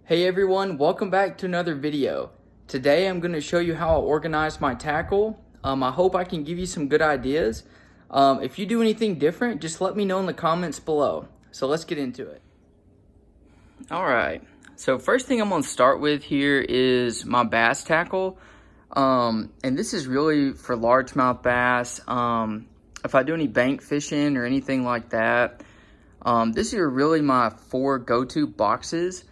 Hey everyone, welcome back to another video. Today I'm going to show you how I organize my tackle. I hope I can give you some good ideas. If you do anything different, just let me know in the comments below. So let's get into it. Alright, so first thing I'm going to start with here is my bass tackle. And this is really for largemouth bass. If I do any bank fishing or anything like that, these are really my 4 go-to boxes.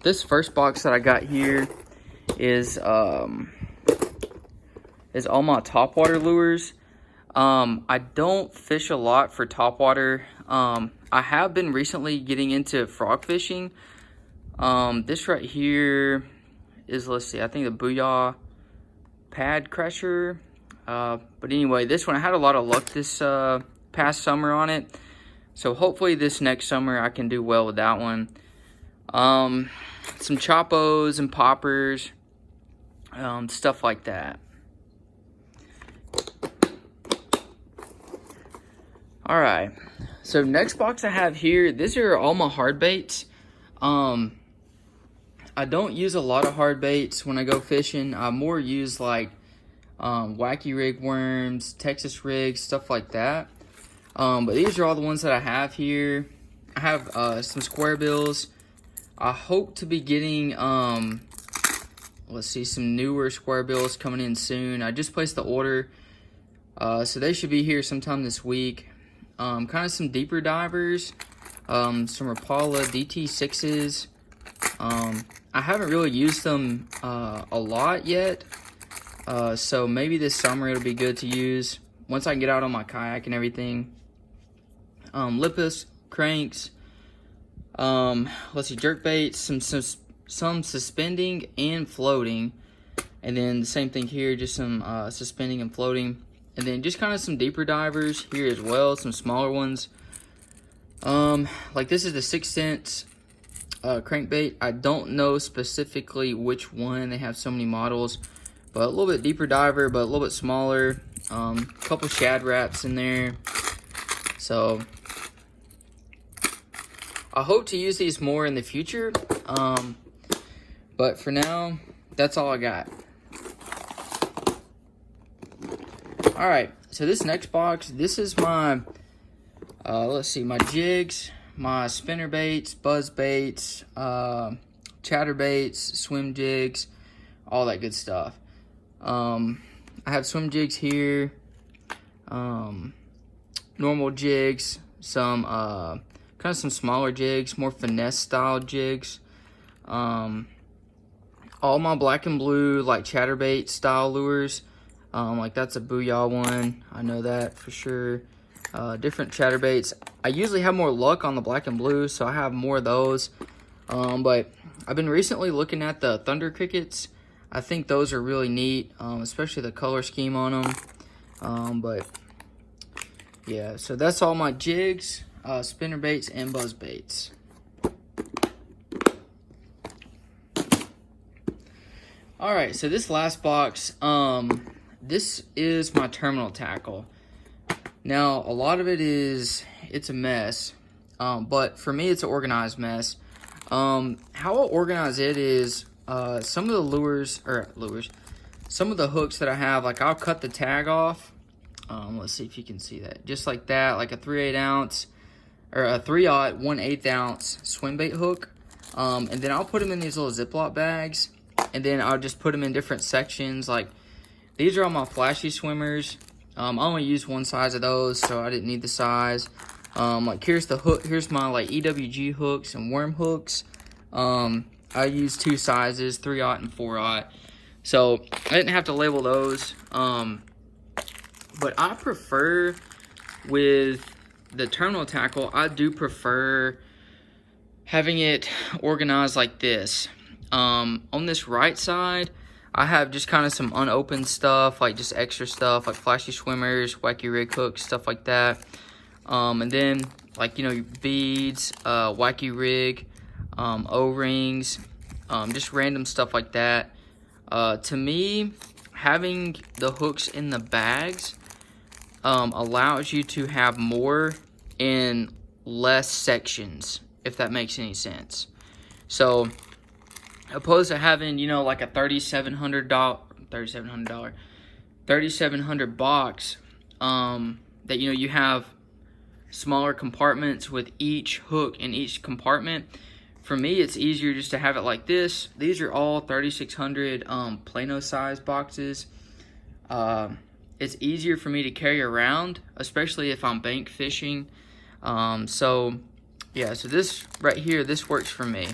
This first box that I got here is all my topwater lures. I don't fish a lot for topwater. I have been recently getting into frog fishing. This right here is, let's see, I think the Booyah Pad Crusher. But anyway, this one, I had a lot of luck this past summer on it. So hopefully this next summer I can do well with that one. Some Choppos and poppers, stuff like that. Alright, so next box I have here, these are all my hard baits. I don't use a lot of hard baits when I go fishing. I more use like wacky rig worms, Texas rigs, stuff like that. But these are all the ones that I have here. I have some square bills. I hope to be getting, let's see, some newer square bills coming in soon. I just placed the order, so they should be here sometime this week. Kind of some deeper divers, some Rapala DT6s. I haven't really used them a lot yet, so maybe this summer it'll be good to use once I can get out on my kayak and everything. Lippis cranks. Let's see, jerk baits, some suspending and floating, and then the same thing here, just some suspending and floating, and then just kind of some deeper divers here as well, some smaller ones. Like this is the 6 cents crankbait. I don't know specifically which one, they have so many models, but a little bit deeper diver, but a little bit smaller. Couple shad wraps in there, so I hope to use these more in the future, but for now, that's all I got. Alright, so this next box, this is my, let's see, my jigs, my spinner baits, buzz baits, chatter baits, swim jigs, all that good stuff. I have swim jigs here, normal jigs, some, kind of some smaller jigs, more finesse style jigs. All my black and blue like chatterbait style lures, like that's a Booyah one, I know that for sure. Different chatterbaits. I usually have more luck on the black and blue, so I have more of those. But I've been recently looking at the Thunder Crickets. I think those are really neat, especially the color scheme on them. But yeah, so that's all my jigs, spinner baits, and buzz baits. Alright, so this last box, this is my terminal tackle. Now, a lot of it it's a mess, but for me, it's an organized mess. How I organize it is, some of the some of the hooks that I have, like I'll cut the tag off. Let's see if you can see that. Just like that, like a 3/8 ounce, or a 3/0 1/8 ounce swim bait hook. And then I'll put them in these little Ziploc bags, and then I'll just put them in different sections. Like these are all my flashy swimmers. I only use one size of those, so I didn't need the size. Like here's the hook, here's my like EWG hooks and worm hooks. I use 2 sizes, 3/0 and 4/0. So I didn't have to label those. But I prefer, with the terminal tackle, I do prefer having it organized like this. On this right side, I have just kind of some unopened stuff, like just extra stuff, like flashy swimmers, wacky rig hooks, stuff like that. And then, like, you know, beads, wacky rig, O-rings, just random stuff like that. To me, having the hooks in the bags allows you to have more in less sections, if that makes any sense. So opposed to having, you know, like a $3,700 box, that, you know, you have smaller compartments with each hook in each compartment. For me, it's easier just to have it like this. These are all 3600 Plano size boxes. It's easier for me to carry around, especially if I'm bank fishing. So yeah, so this right here, this works for me.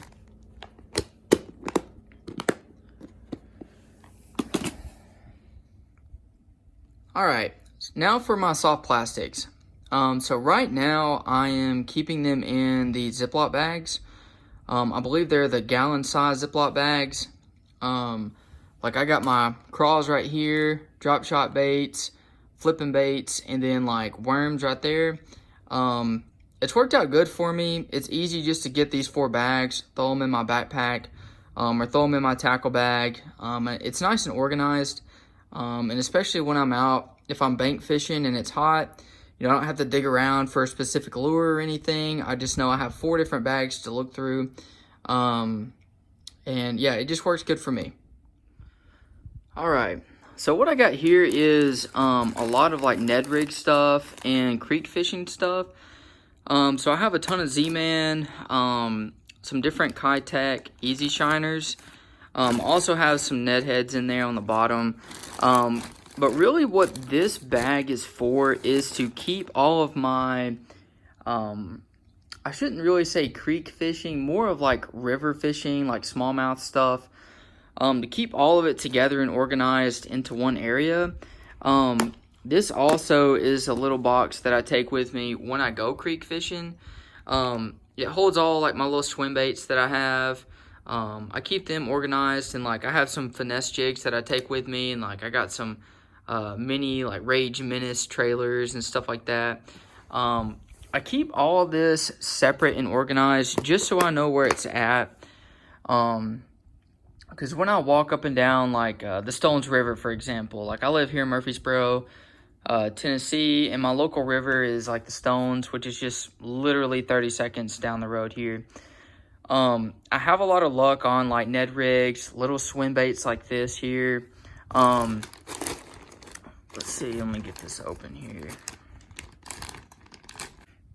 All right, now for my soft plastics. So right now I am keeping them in the Ziploc bags. I believe they're the gallon size Ziploc bags. Like I got my craws right here, drop shot baits, flipping baits, and then like worms right there. It's worked out good for me. It's easy just to get these 4 bags, throw them in my backpack, or throw them in my tackle bag. It's nice and organized. And especially when I'm out, if I'm bank fishing and it's hot, you know, I don't have to dig around for a specific lure or anything. I just know I have 4 different bags to look through. And yeah, it just works good for me. All right, so what I got here is a lot of like Ned rig stuff and creek fishing stuff. So I have a ton of Z-Man, some different Keitech Easy Shiners. Also have some Ned heads in there on the bottom. But really what this bag is for is to keep all of my, I shouldn't really say creek fishing, more of like river fishing, like smallmouth stuff, to keep all of it together and organized into one area. This also is a little box that I take with me when I go creek fishing. It holds all like my little swim baits that I have. I keep them organized, and like I have some finesse jigs that I take with me, and like I got some mini like Rage Menace trailers and stuff like that. I keep all this separate and organized just so I know where it's at. Because when I walk up and down like the Stones River, for example, like I live here in Murfreesboro, Tennessee, and my local river is like the Stones, which is just literally 30 seconds down the road here. I have a lot of luck on like Ned rigs, little swim baits like this here. Let's see, let me get this open here.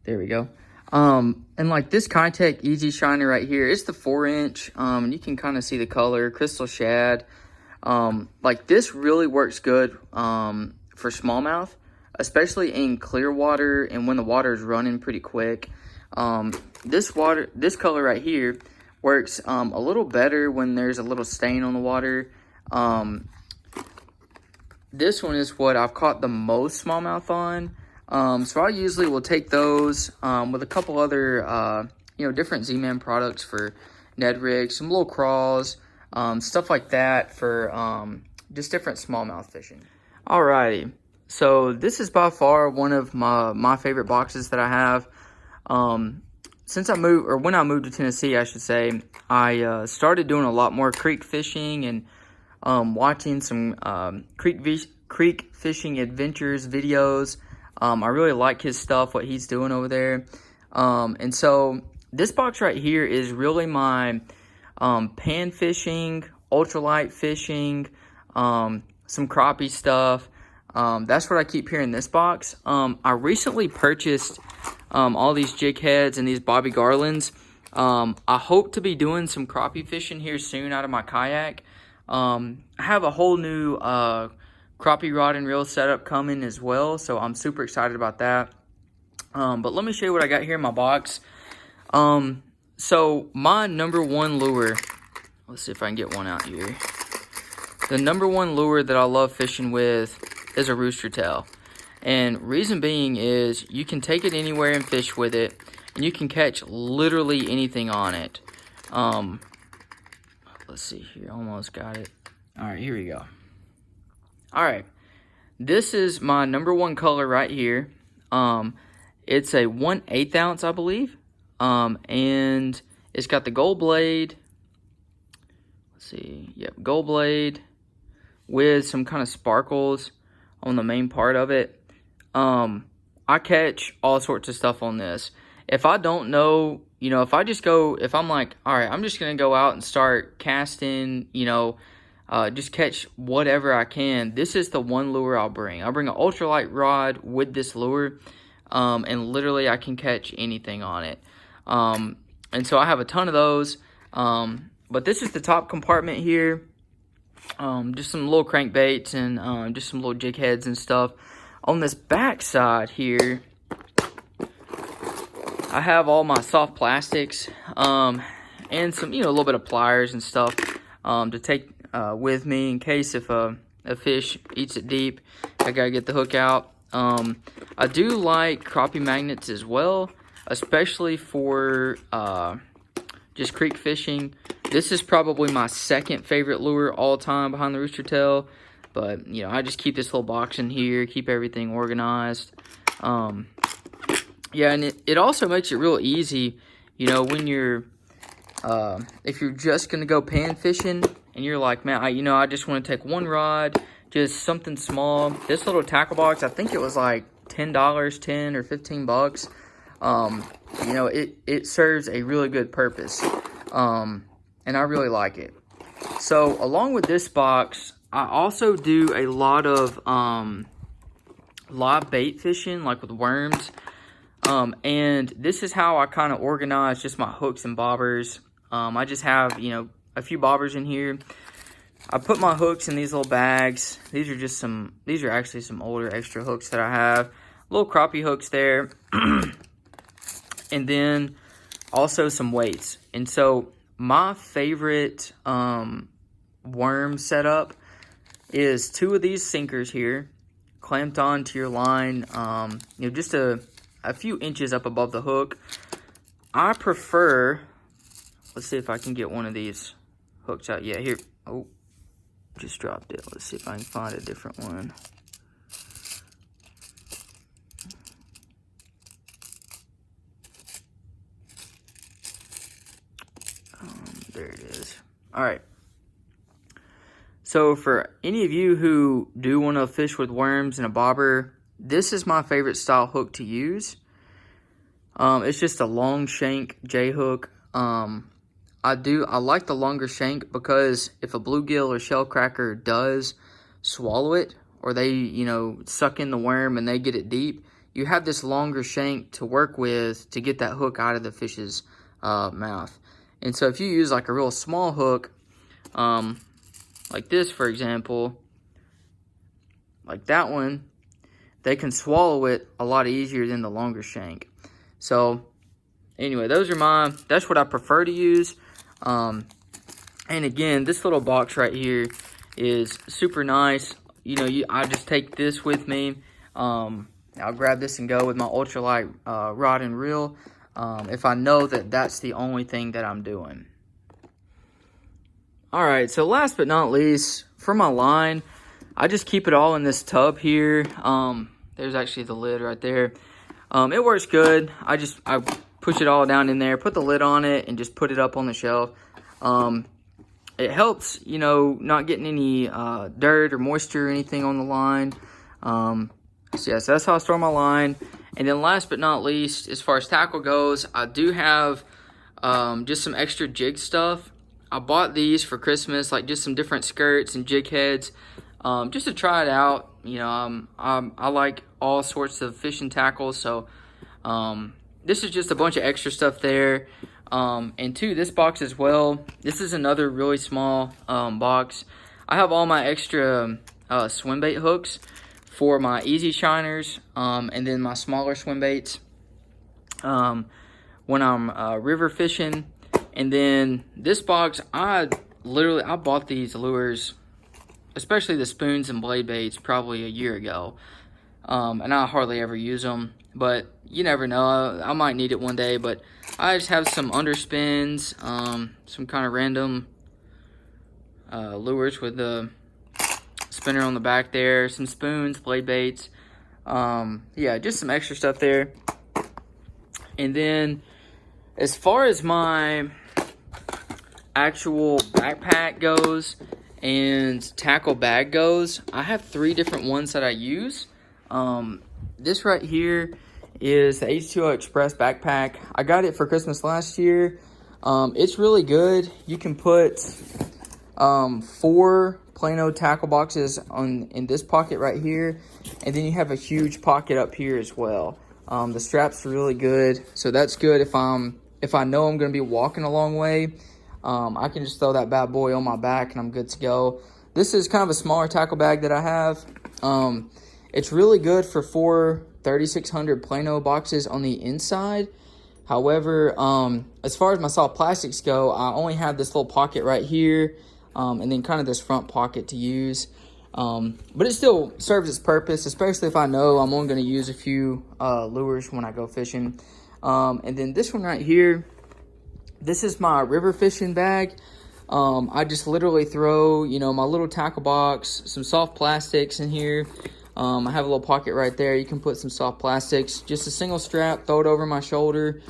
There we go. And like this Keitech Easy Shiner right here, it's the 4-inch. And you can kind of see the color, crystal shad. Like this really works good for smallmouth, especially in clear water and when the water is running pretty quick. This color right here works a little better when there's a little stain on the water. This one is what I've caught the most smallmouth on. So I usually will take those with a couple other different Z-Man products for Ned rigs, some little craws, stuff like that for just different smallmouth fishing. Alrighty, so this is by far one of my favorite boxes that I have. Since I moved, or when I moved to Tennessee, I should say, I started doing a lot more creek fishing and watching some creek fishing adventures videos. I really like his stuff, what he's doing over there. And so this box right here is really my pan fishing, ultralight fishing, some crappie stuff. That's what I keep here in this box. I recently purchased all these jig heads and these Bobby Garlands. I hope to be doing some crappie fishing here soon out of my kayak. I have a whole new crappie rod and reel setup coming as well, so I'm super excited about that. But let me show you what I got here in my box. So my number one lure, let's see if I can get one out here. The number one lure that I love fishing with is a rooster tail. And reason being is you can take it anywhere and fish with it, and you can catch literally anything on it. Let's see here, almost got it. All right, here we go. All right, this is my number one color right here. It's a 1/8 ounce, I believe. And it's got the gold blade. Let's see, yep, gold blade with some kind of sparkles on the main part of it. I catch all sorts of stuff on this. If I don't know you know, if I'm like, all right, I'm just going to go out and start casting, you know, just catch whatever I can, this is the one lure I'll bring. I'll bring an ultralight rod with this lure, and literally I can catch anything on it. And so I have a ton of those, but this is the top compartment here. Just some little crankbaits and just some little jig heads and stuff. On this back side here, I have all my soft plastics, and some, you know, a little bit of pliers and stuff, to take with me in case if a fish eats it deep, I gotta get the hook out. I do like crappie magnets as well, especially for just creek fishing. This is probably my second favorite lure all time behind the rooster tail, but you know, I just keep this little box in here, keep everything organized. Yeah, and it also makes it real easy, you know, when you're, if you're just going to go pan fishing and you're like, man, I just want to take one rod, just something small. This little tackle box, I think it was like $10, 10 or 15 bucks. You know, it serves a really good purpose, and I really like it. So along with this box, I also do a lot of live bait fishing, like with worms. And this is how I kind of organize just my hooks and bobbers. I just have, you know, a few bobbers in here. I put my hooks in these little bags. These are actually some older extra hooks that I have. Little crappie hooks there. And then also some weights. And so my favorite worm setup is 2 of these sinkers here, clamped onto your line, you know, just a few inches up above the hook. I prefer, let's see if I can get one of these hooks out. Yeah, here. Oh, just dropped it. Let's see if I can find a different one. There it is. All right. So for any of you who do want to fish with worms and a bobber, this is my favorite style hook to use. It's just a long shank J hook. I like the longer shank because if a bluegill or shellcracker does swallow it, or they, you know, suck in the worm and they get it deep, you have this longer shank to work with to get that hook out of the fish's mouth. And so if you use like a real small hook, like this, for example, like that one, they can swallow it a lot easier than the longer shank. So anyway, that's what I prefer to use. And again, this little box right here is super nice. You know, I just take this with me. I'll grab this and go with my ultralight rod and reel, if I know that that's the only thing that I'm doing. All right, so last but not least, for my line, I just keep it all in this tub here. There's actually the lid right there. It works good. I push it all down in there, put the lid on it, and just put it up on the shelf. It helps, you know, not getting any dirt or moisture or anything on the line. So yeah, so that's how I store my line. And then last but not least, as far as tackle goes, I do have just some extra jig stuff. I bought these for Christmas, like just some different skirts and jig heads, just to try it out. You know, I like all sorts of fishing tackles, so this is just a bunch of extra stuff there. And two, this box as well. This is another really small box. I have all my extra swim bait hooks for my easy shiners, and then my smaller swim baits when I'm river fishing. And then this box, I bought these lures, especially the spoons and blade baits, probably a year ago. And I hardly ever use them, but you never know. I might need it one day. But I just have some underspins, some kind of random lures with the spinner on the back there, some spoons, blade baits. Yeah, just some extra stuff there. And then as far as my actual backpack goes and tackle bag goes, I have 3 different ones that I use. This right here is the H2O Express backpack. I got it for Christmas last year. It's really good. You can put 4 Plano tackle boxes in this pocket right here, and then you have a huge pocket up here as well. The straps are really good, so that's good if I know I'm going to be walking a long way. I can just throw that bad boy on my back and I'm good to go. This is kind of a smaller tackle bag that I have. It's really good for 4 3600 Plano boxes on the inside. However, as far as my soft plastics go, I only have this little pocket right here, and then kind of this front pocket to use. But it still serves its purpose, especially if I know I'm only going to use a few lures when I go fishing. And then this one right here, this is my river fishing bag. I just literally throw, my little tackle box, some soft plastics in here. I have a little pocket right there. You can put some soft plastics, just a single strap, throw it over my shoulder.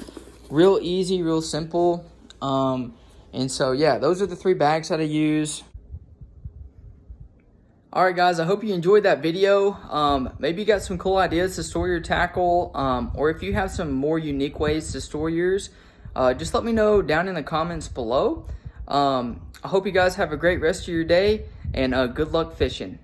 Real easy, real simple. And so, yeah, those are the 3 bags that I use. All right, guys, I hope you enjoyed that video. Maybe you got some cool ideas to store your tackle, or if you have some more unique ways to store yours, just let me know down in the comments below. I hope you guys have a great rest of your day, and good luck fishing.